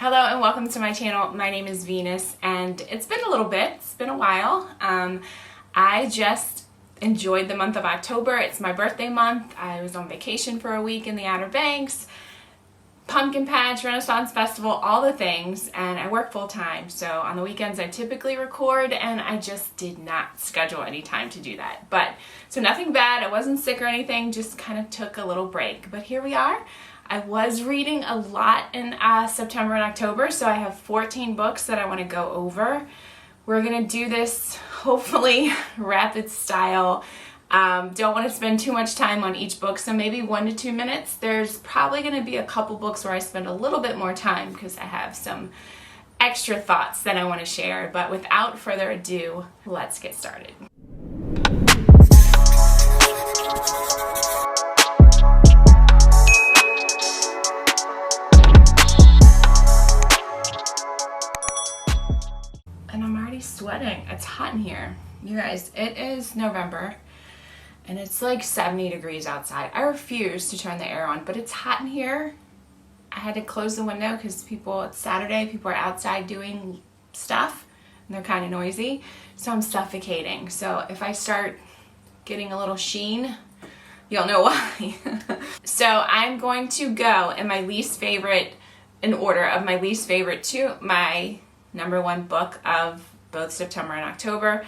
Hello and welcome to my channel. My name is Venus and it's been a little bit, it's been a while. I just enjoyed the month of October. It's my birthday month. I was on vacation for a week in the Outer Banks, pumpkin patch, Renaissance Festival, all the things, and I work full time. So on the weekends I typically record and I just did not schedule any time to do that. So nothing bad, I wasn't sick or anything, just kind of took a little break. But here we are. I was reading a lot in September and October, so I have 14 books that I want to go over. We're going to do this, hopefully, rapid style. Don't want to spend too much time on each book, so maybe 1 to 2 minutes. There's probably going to be a couple books where I spend a little bit more time because I have some extra thoughts that I want to share. But without further ado, let's get started. Sweating. It's hot in here. You guys, it is November and it's like 70 degrees outside. I refuse to turn the air on, but it's hot in here. I had to close the window because it's Saturday, people are outside doing stuff and they're kind of noisy, so I'm suffocating. So if I start getting a little sheen, you'll know why. So I'm going to go in my least favorite, in order of my least favorite to my number one book of both September and October.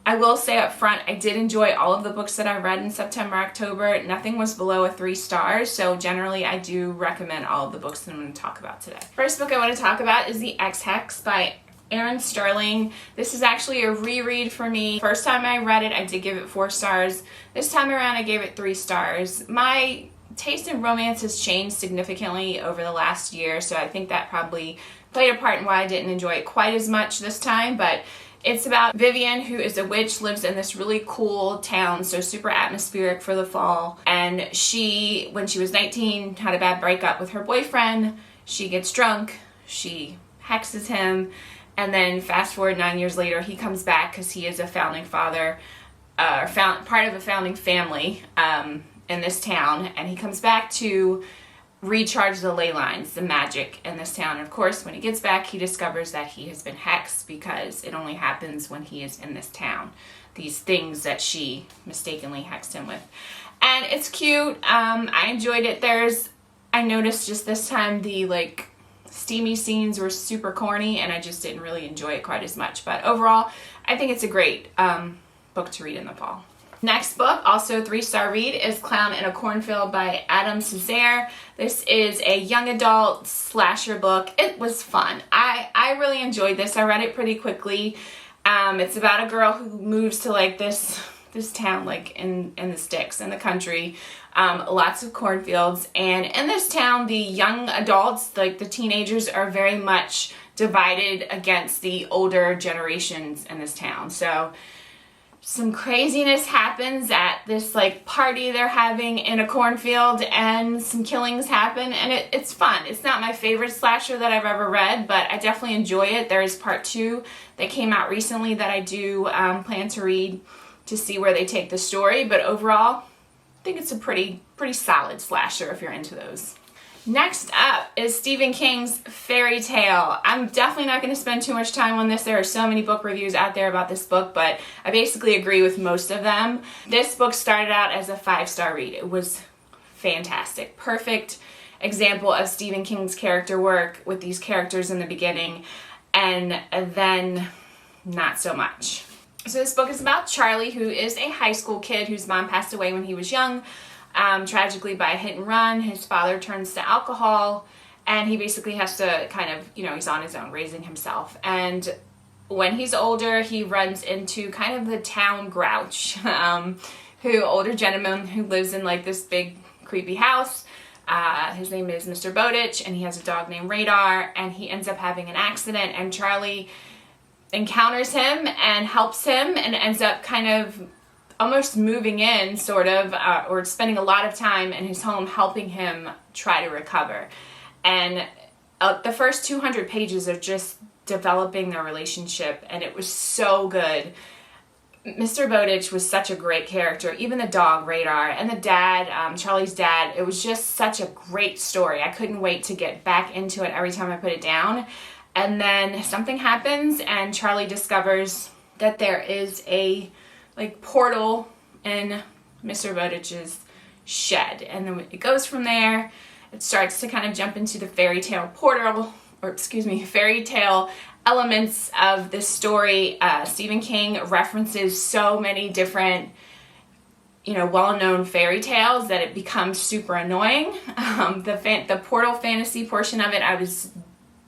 I will say up front, I did enjoy all of the books that I read in September, October. Nothing was below a 3 stars, so generally I do recommend all of the books that I'm going to talk about today. First book I want to talk about is the Ex Hex by Erin Sterling. This is actually a reread for me. First time I read it, I did give it 4 stars. This time around, I gave it 3 stars. My taste in romance has changed significantly over the last year, so I think that probably played a part in why I didn't enjoy it quite as much this time. But it's about Vivian, who is a witch, lives in this really cool town, so super atmospheric for the fall. And she, when she was 19, had a bad breakup with her boyfriend. She gets drunk, she hexes him, and then fast forward 9 years later, he comes back because he is a founding father, part of a founding family in this town, and he comes back to recharge the ley lines, the magic in this town. And of course, when he gets back, he discovers that he has been hexed because it only happens when he is in this town. These things that she mistakenly hexed him with. And it's cute. I enjoyed it. I noticed just this time the steamy scenes were super corny and I just didn't really enjoy it quite as much. But overall, I think it's a great book to read in the fall. Next book, also 3-star read, is Clown in a Cornfield by Cesare. This is a young adult slasher book. It was fun. I really enjoyed this. I read it pretty quickly. It's about a girl who moves to this town in the sticks, in the country. Lots of cornfields. And in this town, the young adults, the teenagers, are very much divided against the older generations in this town. So some craziness happens at this party they're having in a cornfield, and some killings happen, and it's fun. It's not my favorite slasher that I've ever read, but I definitely enjoy it. There is part 2 that came out recently that I do plan to read to see where they take the story, but overall I think it's a pretty solid slasher if you're into those. Next up is Stephen King's Fairy Tale. I'm definitely not going to spend too much time on this. There are so many book reviews out there about this book, but I basically agree with most of them. This book started out as a 5-star read. It was fantastic. Perfect example of Stephen King's character work with these characters in the beginning, and then not so much. So this book is about Charlie, who is a high school kid whose mom passed away when he was young. Tragically by a hit and run. His father turns to alcohol and he basically has to he's on his own raising himself. And when he's older, he runs into kind of the town grouch, older gentleman who lives in this big creepy house. His name is Mr. Bowditch, and he has a dog named Radar, and he ends up having an accident, and Charlie encounters him and helps him and ends up kind of almost moving in, or spending a lot of time in his home helping him try to recover. And the first 200 pages are just developing their relationship, and it was so good. Mr. Bowditch was such a great character. Even the dog, Radar, and the dad, Charlie's dad, it was just such a great story. I couldn't wait to get back into it every time I put it down. And then something happens and Charlie discovers that there is a like portal in Mr. Bowditch's shed. And then it goes from there. It starts to kind of jump into the fairy tale fairy tale elements of this story. Stephen King references so many different, well-known fairy tales that it becomes super annoying. The portal fantasy portion of it, I was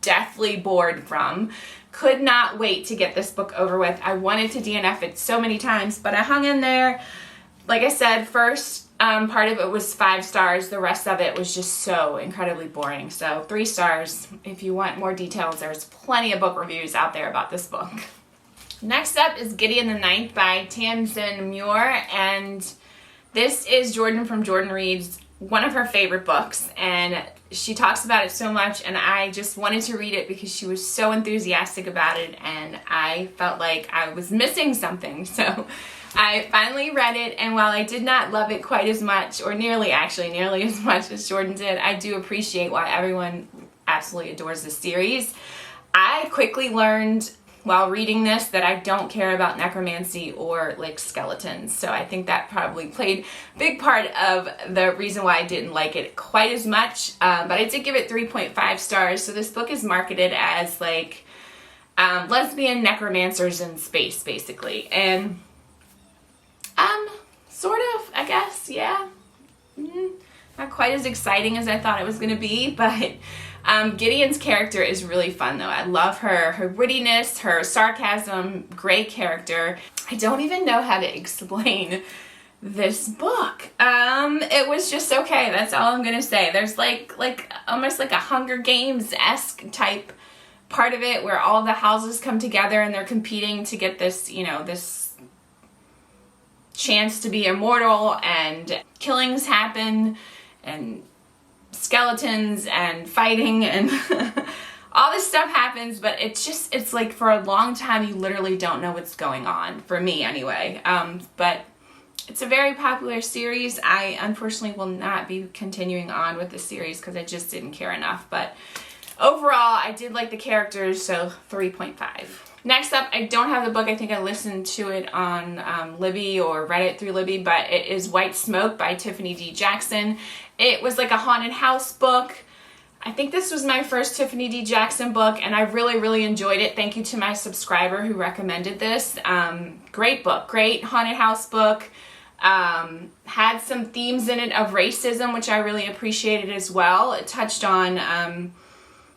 deathly bored from. Could not wait to get this book over with. I wanted to DNF it so many times, but I hung in there. Like I said, first part of it was 5 stars. The rest of it was just so incredibly boring. So 3 stars. If you want more details, there's plenty of book reviews out there about this book. Next up is Gideon the Ninth by Tamsyn Muir, and this is Jordan from Jordan Reads, one of her favorite books, and she talks about it so much, and I just wanted to read it because she was so enthusiastic about it, and I felt like I was missing something. So I finally read it, and while I did not love it quite as much, or nearly as much as Jordan did, I do appreciate why everyone absolutely adores this series. I quickly learned while reading this that I don't care about necromancy or like skeletons, so I think that probably played a big part of the reason why I didn't like it quite as much, but I did give it 3.5 stars. So this book is marketed as like lesbian necromancers in space, basically, and sort of, I guess, yeah. Not quite as exciting as I thought it was going to be, but Gideon's character is really fun, though. I love her wittiness, her sarcasm, great character. I don't even know how to explain this book. It was just okay. That's all I'm going to say. There's like almost like a Hunger Games-esque type part of it where all the houses come together and they're competing to get this, this chance to be immortal, and killings happen and skeletons and fighting and all this stuff happens, but it's like for a long time you literally don't know what's going on, for me anyway. But it's a very popular series. I unfortunately will not be continuing on with the series because I just didn't care enough, but overall I did like the characters, so 3.5. Next up, I don't have the book. I think I listened to it on Libby or read it through Libby, but it is White Smoke by Tiffany D. Jackson. It was like a haunted house book. I think this was my first Tiffany D. Jackson book, and I really, really enjoyed it. Thank you to my subscriber who recommended this. Great book, great haunted house book. Had some themes in it of racism, which I really appreciated as well. It touched on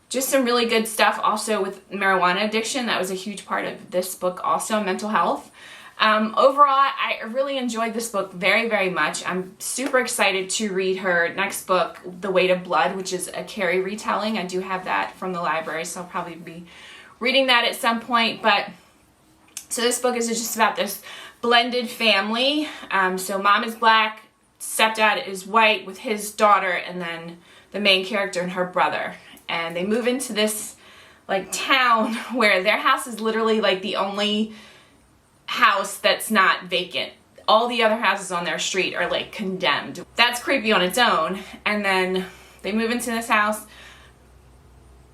just some really good stuff also with marijuana addiction. That was a huge part of this book also, mental health. Overall, I really enjoyed this book very, very much. I'm super excited to read her next book, The Weight of Blood, which is a Carrie retelling. I do have that from the library, so I'll probably be reading that at some point. So this book is just about this blended family. So mom is black, stepdad is white with his daughter, and then the main character and her brother. And they move into this like town where their house is literally like the only house that's not vacant. All the other houses on their street are like condemned. That's creepy on its own. And then they move into this house.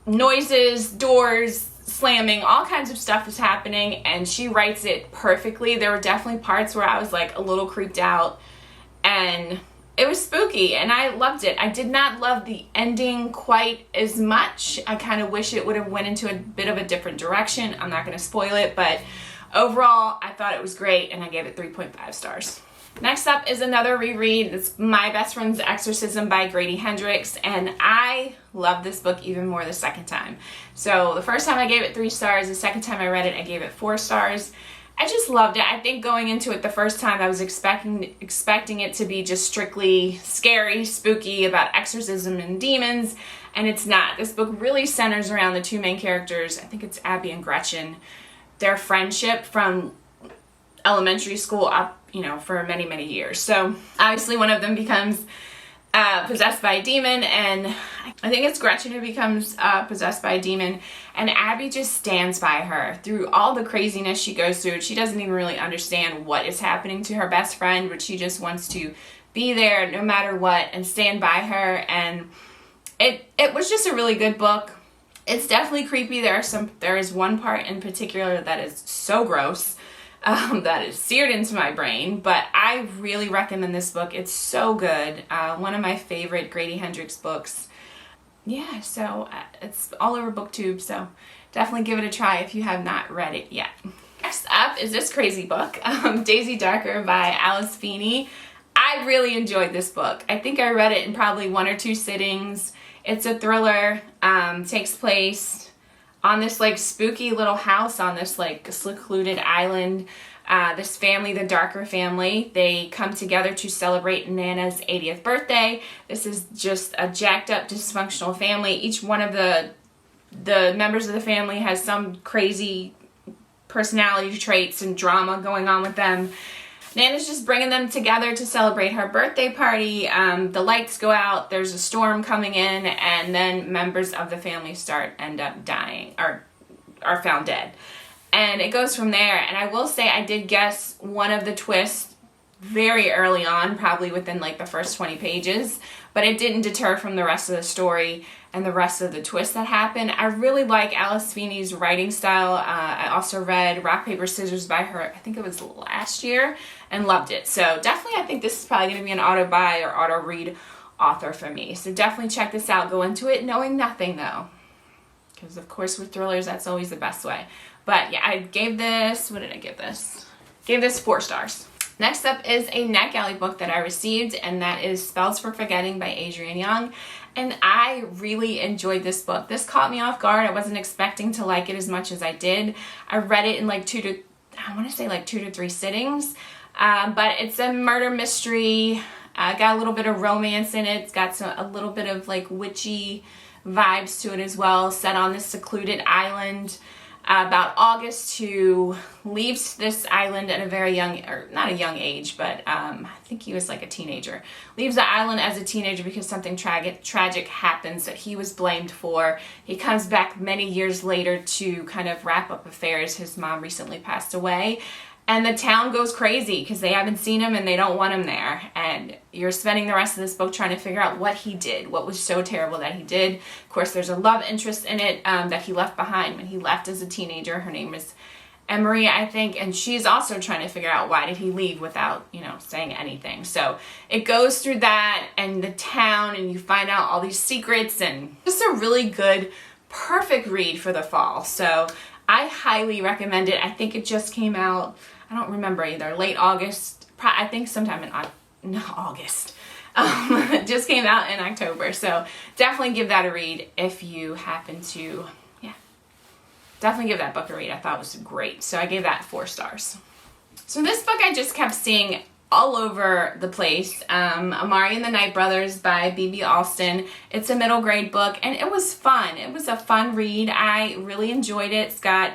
Noises, doors slamming, all kinds of stuff is happening, and she writes it perfectly. There were definitely parts where I was like a little creeped out, and it was spooky, and I loved it. I did not love the ending quite as much. I kind of wish it would have went into a bit of a different direction. I'm not going to spoil it, but overall, I thought it was great, and I gave it 3.5 stars. Next up is another reread. It's My Best Friend's Exorcism by Grady Hendrix, and I love this book even more the second time. So the first time I gave it 3 stars. The second time I read it, I gave it 4 stars. I just loved it. I think going into it the first time, I was expecting it to be just strictly scary, spooky, about exorcism and demons, and it's not. This book really centers around the 2 main characters. I think it's Abby and Gretchen. Their friendship from elementary school up, for many, many years. So obviously one of them becomes possessed by a demon, and I think it's Gretchen who becomes possessed by a demon, and Abby just stands by her through all the craziness she goes through. She doesn't even really understand what is happening to her best friend, but she just wants to be there no matter what and stand by her, and it was just a really good book. It's definitely creepy. There is one part in particular that is so gross. That is seared into my brain, but I really recommend this book. It's so good. One of my favorite Grady Hendrix books. Yeah, so it's all over booktube, so definitely give it a try if you have not read it yet. Next up is this crazy book, Daisy Darker by Alice Feeney. I really enjoyed this book. I think I read it in probably 1 or 2 sittings. It's a thriller, takes place on this like spooky little house on this like secluded island. This family, the Darker family, they come together to celebrate Nana's 80th birthday. This is just a jacked up dysfunctional family. Each one of the members of the family has some crazy personality traits and drama going on with them. Nana's just bringing them together to celebrate her birthday party. The lights go out, there's a storm coming in, and then members of the family end up dying, or are found dead. And it goes from there, and I will say I did guess one of the twists very early on, probably within like the first 20 pages, but it didn't deter from the rest of the story and the rest of the twists that happen. I really like Alice Feeney's writing style. I also read Rock, Paper, Scissors by her, I think it was last year, and loved it. So definitely I think this is probably going to be an auto-buy or auto-read author for me. So definitely check this out. Go into it knowing nothing though, because of course with thrillers that's always the best way. But yeah, I gave this, what did I give this? Gave this 4 stars. Next up is a NetGalley book that I received, and that is Spells for Forgetting by Adrienne Young. And I really enjoyed this book. This caught me off guard. I wasn't expecting to like it as much as I did. I read it in like 2 to 3 sittings. But it's a murder mystery. Got a little bit of romance in it. It's got a little bit of like witchy vibes to it as well. Set on this secluded island. About August, who leaves this island at a very young, or not a young age, but I think he was like a teenager. Leaves the island as a teenager because something tragic happens that he was blamed for. He comes back many years later to kind of wrap up affairs. His mom recently passed away. And the town goes crazy because they haven't seen him and they don't want him there. And you're spending the rest of this book trying to figure out what he did, what was so terrible that he did. Of course, there's a love interest in it that he left behind when he left as a teenager. Her name is Amari, I think, and she's also trying to figure out why did he leave without, saying anything. So it goes through that and the town, and you find out all these secrets, and just a really good, perfect read for the fall. So I highly recommend it. I think it just came out, I don't remember either, late August, I think sometime in August. It just came out in October, so definitely give that a read if you happen to, definitely give that book a read. I thought it was great, so I gave that 4 stars. So this book I just kept seeing all over the place, Amari and the Night Brothers by B.B. Alston. It's a middle grade book, and it was fun. It was a fun read. I really enjoyed it. It's got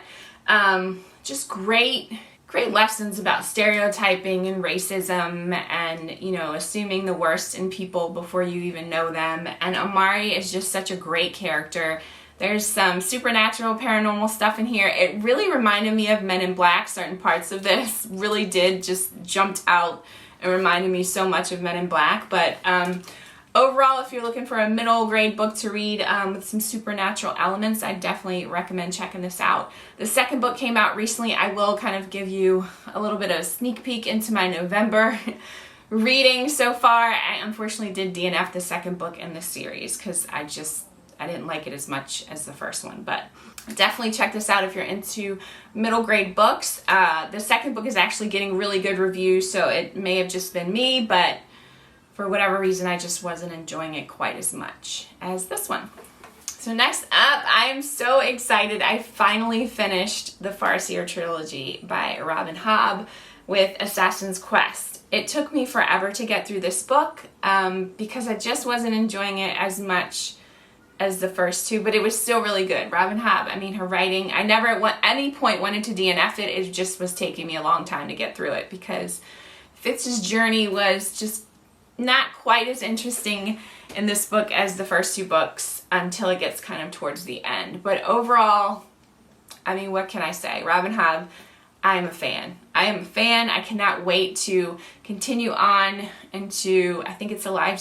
just great lessons about stereotyping and racism and, assuming the worst in people before you even know them. And Amari is just such a great character. There's some supernatural, paranormal stuff in here. It really reminded me of Men in Black. Certain parts of this really did, just jumped out and reminded me so much of Men in Black. But overall, if you're looking for a middle grade book to read with some supernatural elements, I definitely recommend checking this out. The second book came out recently. I will kind of give you a little bit of a sneak peek into my November reading so far. I unfortunately did DNF the second book in this series because I didn't like it as much as the first one, but definitely check this out if you're into middle grade books. The second book is actually getting really good reviews, so it may have just been me, but for whatever reason, I just wasn't enjoying it quite as much as this one. So next up, I'm so excited. I finally finished the Farseer trilogy by Robin Hobb with Assassin's Quest. It took me forever to get through this book because I just wasn't enjoying it as much as the first 2, but it was still really good. Robin Hobb, her writing, I never at any point wanted to DNF it. It just was taking me a long time to get through it because Fitz's journey was just not quite as interesting in this book as the first two books until it gets kind of towards the end. But overall, I mean, what can I say? Robin Hobb, I am a fan. I am a fan. I cannot wait to continue on into, I think it's a Live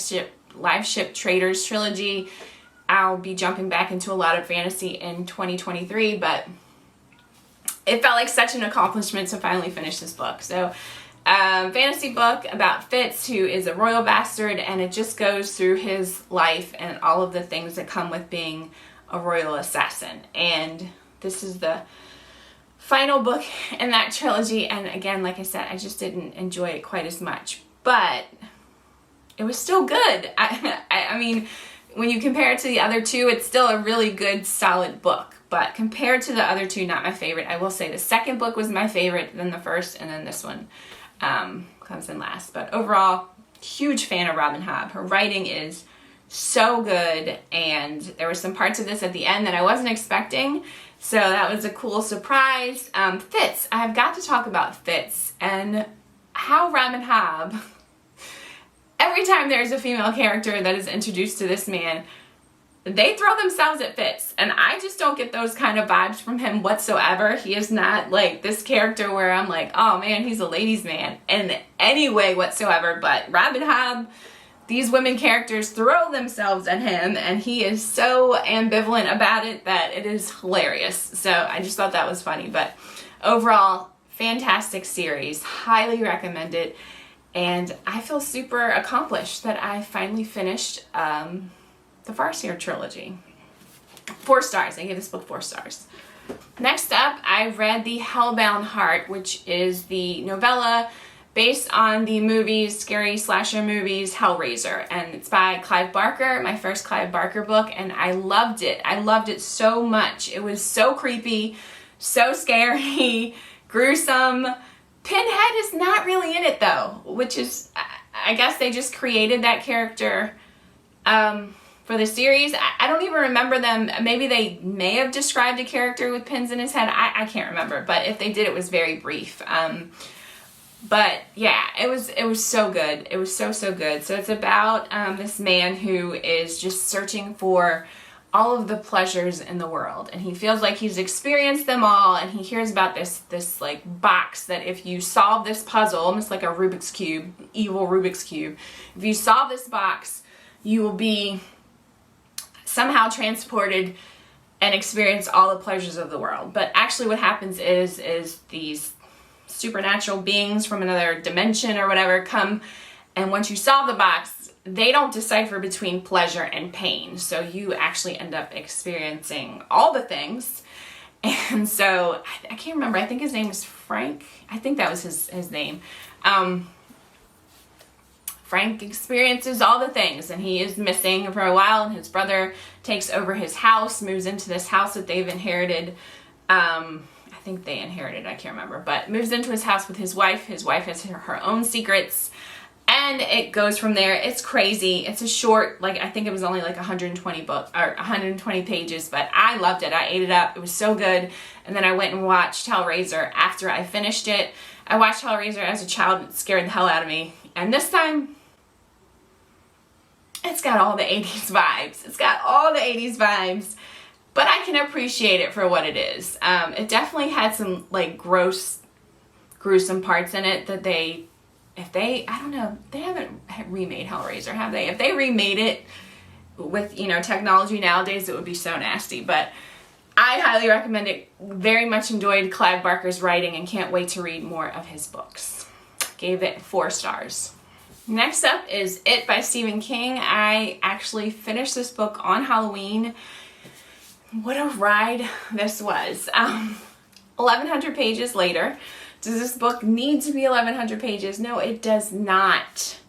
Ship Traders trilogy. I'll be jumping back into a lot of fantasy in 2023, but it felt like such an accomplishment to finally finish this book. So, fantasy book about Fitz, who is a royal bastard, and it just goes through his life and all of the things that come with being a royal assassin. And this is the final book in that trilogy, and again, like I said, I just didn't enjoy it quite as much, but it was still good. I mean, when you compare it to the other two, it's still a really good, solid book, but compared to the other two, not my favorite. I will say the second book was my favorite, then the first, and then this one comes in last. But overall, huge fan of Robin Hobb. Her writing is so good, and there were some parts of this at the end that I wasn't expecting, so that was a cool surprise. Fitz, I've got to talk about Fitz and how Robin Hobb, every time there's a female character that is introduced to this man, they throw themselves at Fitz, and I just don't get those kind of vibes from him whatsoever. He is not like this character where I'm like, oh man, he's a ladies' man in any way whatsoever, but Robin Hobb, these women characters throw themselves at him, and he is so ambivalent about it that it is hilarious. So I just thought that was funny. But overall, fantastic series. Highly recommend it. And I feel super accomplished that I finally finished the Farseer trilogy. 4 stars. I gave this book 4 stars. Next up, I read The Hellbound Heart, which is the novella based on the movies, scary slasher movies, Hellraiser, and it's by Clive Barker, my first Clive Barker book, and I loved it. I loved it so much. It was so creepy, so scary, gruesome. Pinhead is not really in it though, which is, I guess they just created that character for the series. I don't even remember them. Maybe they may have described a character with pins in his head. I can't remember, but if they did, it was very brief. But yeah, it was so good. It was so good. So it's about this man who is just searching for all of the pleasures in the world, and he feels like he's experienced them all, and he hears about this like box that if you solve this puzzle, almost like a Rubik's Cube, evil Rubik's Cube, if you solve this box, you will be somehow transported and experience all the pleasures of the world. But actually what happens is these supernatural beings from another dimension or whatever come, and once you solve the box, they don't decipher between pleasure and pain, so you actually end up experiencing all the things. And so I can't remember, I think his name was Frank. I think that was his name. Frank experiences all the things, and he is missing for a while, and his brother takes over his house, moves into this house that they've inherited. I think they inherited, I can't remember, but moves into his house with his wife. His wife has her own secrets, and it goes from there. It's crazy. It's a short, like, I think it was only like 120 pages, but I loved it. I ate it up. It was so good. And then I went and watched Hellraiser after I finished it. I watched Hellraiser as a child. It scared the hell out of me. And this time, it's got all the 80s vibes. It's got all the 80s vibes. But I can appreciate it for what it is. It definitely had some like gruesome parts in it that I don't know, they haven't remade Hellraiser, have they? If they remade it with, technology nowadays, it would be so nasty. But I highly recommend it. Very much enjoyed Clive Barker's writing and can't wait to read more of his books. Gave it 4 stars. Next up is It by Stephen King. I actually finished this book on Halloween. What a ride this was. 1,100 pages later. Does this book need to be 1,100 pages? No, it does not.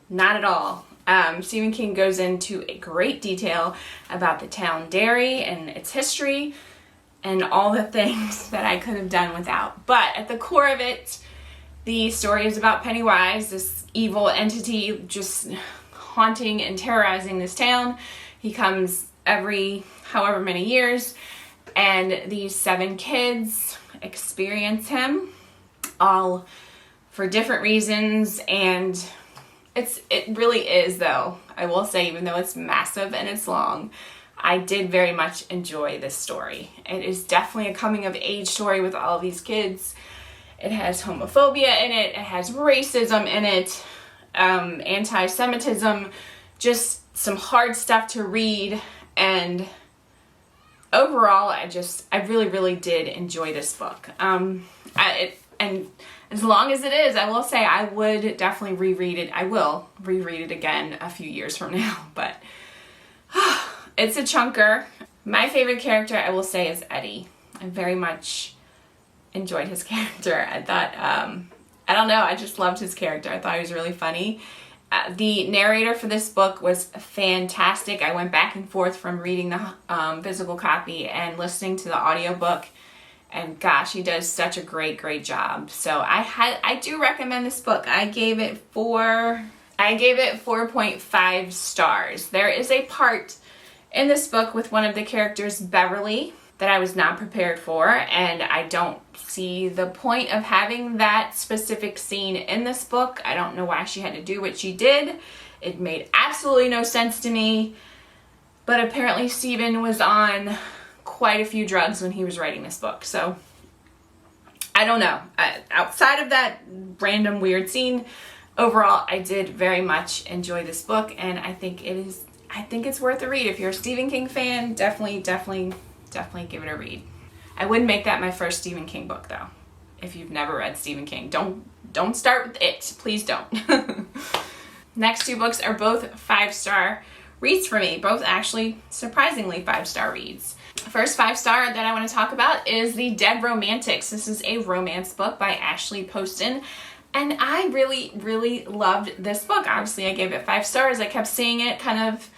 Not at all. Stephen King goes into a great detail about the town Derry and its history and all the things that I could have done without. But at the core of it, the story is about Pennywise, this evil entity just haunting and terrorizing this town. He comes every however many years, and these 7 kids experience him, all for different reasons, and It really is, though. I will say, even though it's massive and it's long, I did very much enjoy this story. It is definitely a coming of age story with all of these kids. It has homophobia in it. It has racism in it, anti-Semitism, just some hard stuff to read. And overall, I really, really did enjoy this book. And as long as it is, I will say I would definitely reread it. I will reread it again a few years from now, but it's a chunker. My favorite character, I will say, is Eddie. I very much enjoyed his character. I thought, I don't know, I just loved his character. I thought he was really funny. The narrator for this book was fantastic. I went back and forth from reading the physical copy and listening to the audiobook. And gosh, he does such a great job. So I do recommend this book. I gave it 4.5 stars. There is a part in this book with one of the characters, Beverly, that I was not prepared for, and I don't see the point of having that specific scene in this book. I don't know why she had to do what she did. It made absolutely no sense to me, but apparently Stephen was on quite a few drugs when he was writing this book, so I don't know. Outside of that random weird scene, overall I did very much enjoy this book, and I think it's worth a read. If you're a Stephen King fan, definitely give it a read. I wouldn't make that my first Stephen King book, though. If you've never read Stephen King, don't start with it. Please don't. Next two books are both 5-star reads for me. Both actually surprisingly 5-star reads. First 5-star that I want to talk about is The Dead Romantics. This is a romance book by Ashley Poston. And I really loved this book. Obviously, I gave it 5 stars. I kept seeing it kind of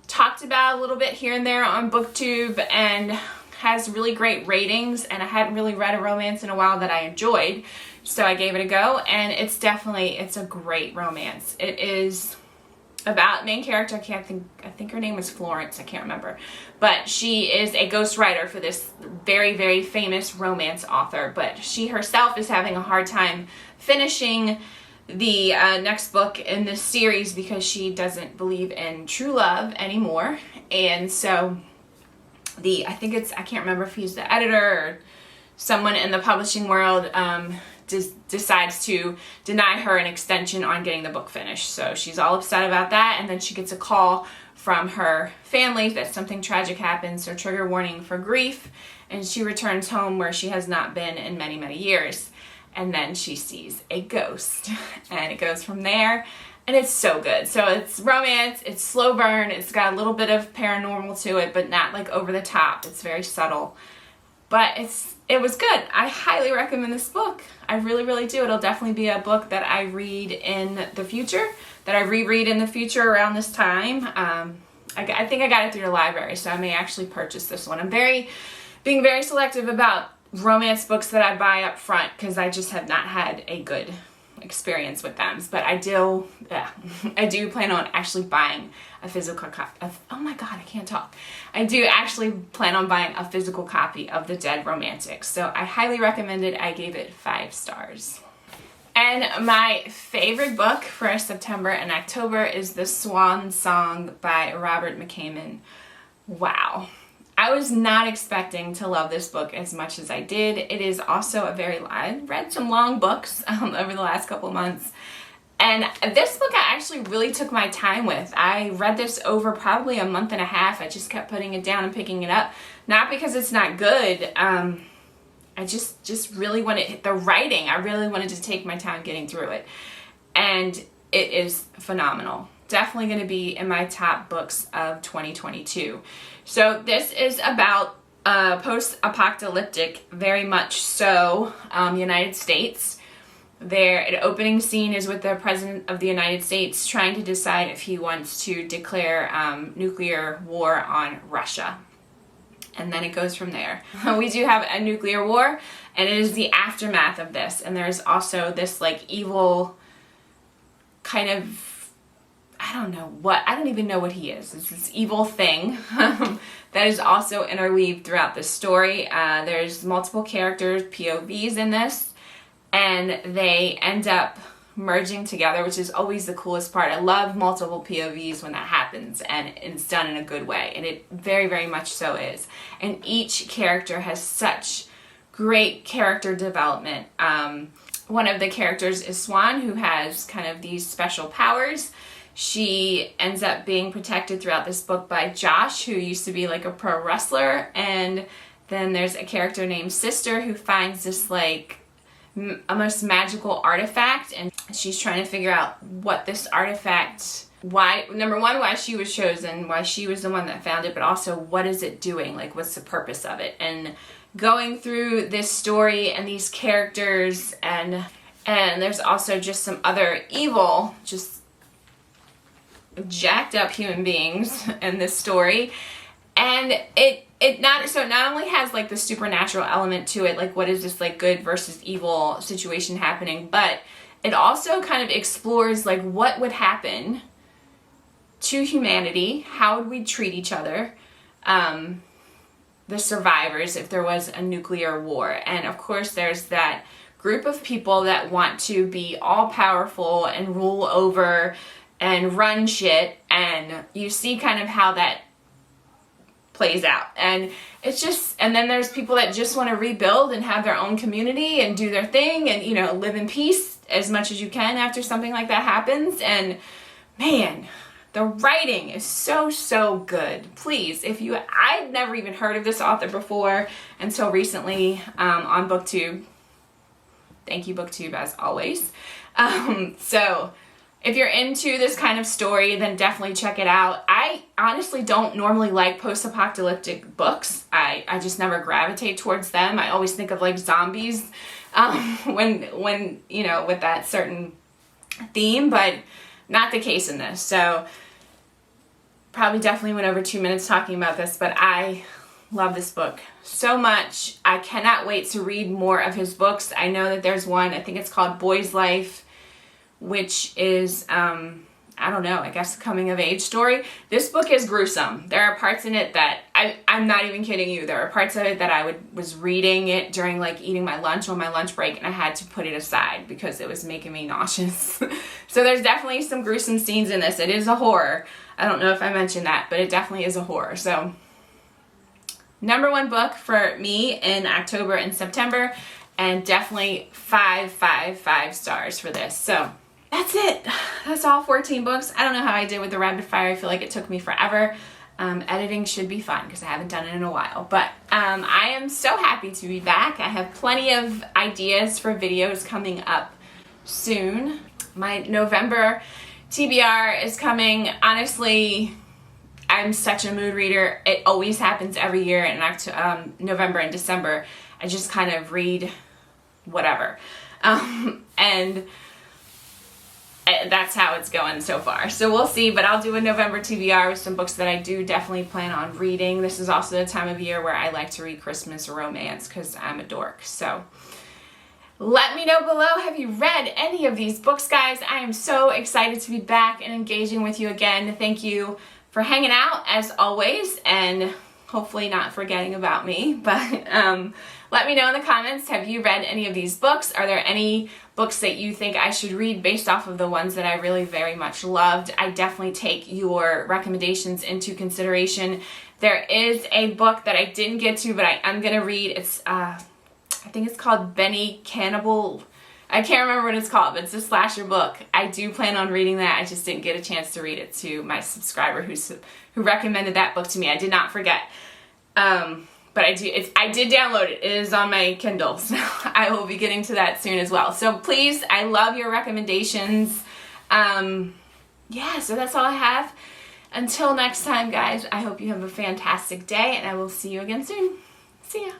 talked about a little bit here and there on booktube, and has really great ratings, and I hadn't really read a romance in a while that I enjoyed, so I gave it a go. And it's a great romance. It is about main character, I think her name was Florence, I can't remember, but she is a ghostwriter for this very famous romance author, but she herself is having a hard time finishing the next book in this series because she doesn't believe in true love anymore. And so I can't remember if he's the editor or someone in the publishing world decides to deny her an extension on getting the book finished. So she's all upset about that, and then she gets a call from her family that something tragic happens, so trigger warning for grief, and she returns home where she has not been in many years. And then she sees a ghost, and it goes from there, and it's so good. So it's romance, it's slow burn, it's got a little bit of paranormal to it, but not like over the top. It's very subtle, but it was good. I highly recommend this book. I really do. It'll definitely be a book that I read in the future, that I reread in the future around this time. I think I got it through the library, so I may actually purchase this one. I'm being very selective about romance books that I buy up front because I just have not had a good experience with them. But I do plan on actually buying a physical copy of, oh my god, I can't talk. I do actually plan on buying a physical copy of The Dead Romantics. So I highly recommend it. I gave it 5 stars. And my favorite book for September and October is The Swan Song by Robert McCammon. Wow. I was not expecting to love this book as much as I did. It is also I've read some long books over the last couple of months. And this book I actually really took my time with. I read this over probably a month and a half. I just kept putting it down and picking it up. Not because it's not good. I just really wanted the writing. I really wanted to take my time getting through it. And it is phenomenal. Definitely going to be in my top books of 2022. So this is about post-apocalyptic, very much so, United States. The opening scene is with the President of the United States trying to decide if he wants to declare nuclear war on Russia. And then it goes from there. We do have a nuclear war, and it is the aftermath of this. And there's also this like evil kind of, I don't even know what he is. It's this evil thing that is also interweaved throughout the story. There's multiple characters, POVs in this, and they end up merging together, which is always the coolest part. I love multiple POVs when that happens, and it's done in a good way, and it very, very much so is. And each character has such great character development. One of the characters is Swan, who has kind of these special powers. She ends up being protected throughout this book by Josh, who used to be like a pro wrestler, and then there's a character named Sister who finds this like almost magical artifact, and she's trying to figure out what this artifact, why, number one, why she was chosen, why she was the one that found it, but also what is it doing, like what's the purpose of it. And going through this story and these characters, and there's also just some other evil, just jacked up human beings in this story. And it not only has like the supernatural element to it, like what is this like good versus evil situation happening, but it also kind of explores like what would happen to humanity, how would we treat each other, the survivors if there was a nuclear war. And of course there's that group of people that want to be all powerful and rule over and run shit, and you see kind of how that plays out. And it's just, and then there's people that just want to rebuild and have their own community and do their thing and, you know, live in peace as much as you can after something like that happens. And man, the writing is so, so good. Please, if you, I'd never even heard of this author before until recently on booktube. Thank you, booktube, as always. So if you're into this kind of story, then definitely check it out. I honestly don't normally like post-apocalyptic books. I just never gravitate towards them. I always think of like zombies when you know, with that certain theme, but not the case in this. So probably definitely went over 2 minutes talking about this, but I love this book so much. I cannot wait to read more of his books. I know that there's one, I think it's called Boy's Life, which is, I don't know, I guess a coming of age story. This book is gruesome. There are parts in it that, I'm not even kidding you, there are parts of it that I was reading it during like eating my lunch on my lunch break, and I had to put it aside because it was making me nauseous. So there's definitely some gruesome scenes in this. It is a horror. I don't know if I mentioned that, but it definitely is a horror. So #1 book for me in October and September, and definitely 5 stars for this. So that's it. That's all 14 books. I don't know how I did with the rapid fire. I feel like it took me forever. Editing should be fun because I haven't done it in a while. But I am so happy to be back. I have plenty of ideas for videos coming up soon. My November TBR is coming. Honestly, I'm such a mood reader. It always happens every year in November and December. I just kind of read whatever. And that's how it's going so far. So we'll see, but I'll do a November TBR with some books that I do definitely plan on reading. This is also the time of year where I like to read Christmas romance because I'm a dork. So let me know below, have you read any of these books, guys? I am so excited to be back and engaging with you again. Thank you for hanging out as always, and hopefully not forgetting about me. But let me know in the comments, have you read any of these books? Are there any books that you think I should read based off of the ones that I really very much loved? I definitely take your recommendations into consideration. There is a book that I didn't get to, but I am going to read. It's, I think it's called Benny Cannibal. I can't remember what it's called, but it's a slasher book. I do plan on reading that. I just didn't get a chance to read it to my subscriber who recommended that book to me. I did not forget. But I did download it. It is on my Kindle, so I will be getting to that soon as well. So please, I love your recommendations. Yeah, so that's all I have. Until next time, guys, I hope you have a fantastic day, and I will see you again soon. See ya.